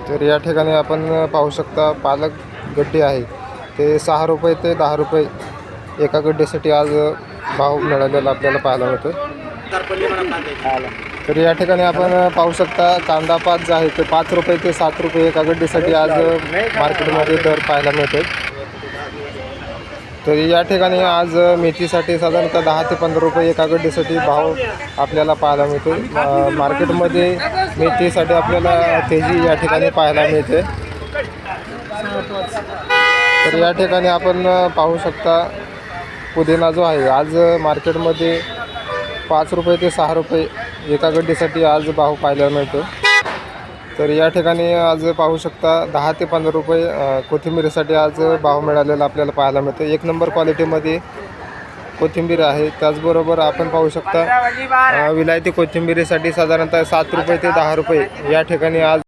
तर या ठिकाणी आपण पाहू शकता पालक गड्डे आहे ते 6 रुपये ते 10 रुपये एका गड्डेसाठी आज भाव मिळालेला आपल्याला पाहायला मिळतो। तर या ठिकाणी आपण पाहू शकता कांदा पात जे आहे ते 5 रुपये ते 7 रुपये एका गड्डेसाठी आज मार्केटमध्ये दर पाहायला मिळतो। तर या ठिकाणी आज मेथीसाठी साधारणतः 10 ते 15 रुपये एका गड्डेसाठी भाव आपल्याला पाहायला मिळतो। मार्केटमध्ये मेथीसाठी आपल्याला तेजी या ठिकाणी पाहायला मिळते। तर या ठिकाणी आपण पाहू शकता पुदिना जो आहे आज मार्केटमध्ये 5 रुपये ते 6 रुपये एका गड्डेसाठी आज भाव पाहायला मिळतो। तर या ठिकाणी आज पाहू शकता 10 ते 15 रुपये कोथिंबीरीसाठी आज भाव मिळालेला आपल्याला पाहायला मिळतो। एक नंबर क्वालिटीमध्ये कोथिंबीर आहे। त्याचबरोबर आपण पाहू शकता विलायती कोथिंबीरीसाठी साधारणतः 7 रुपये ते 10 रुपये या ठिकाणी आज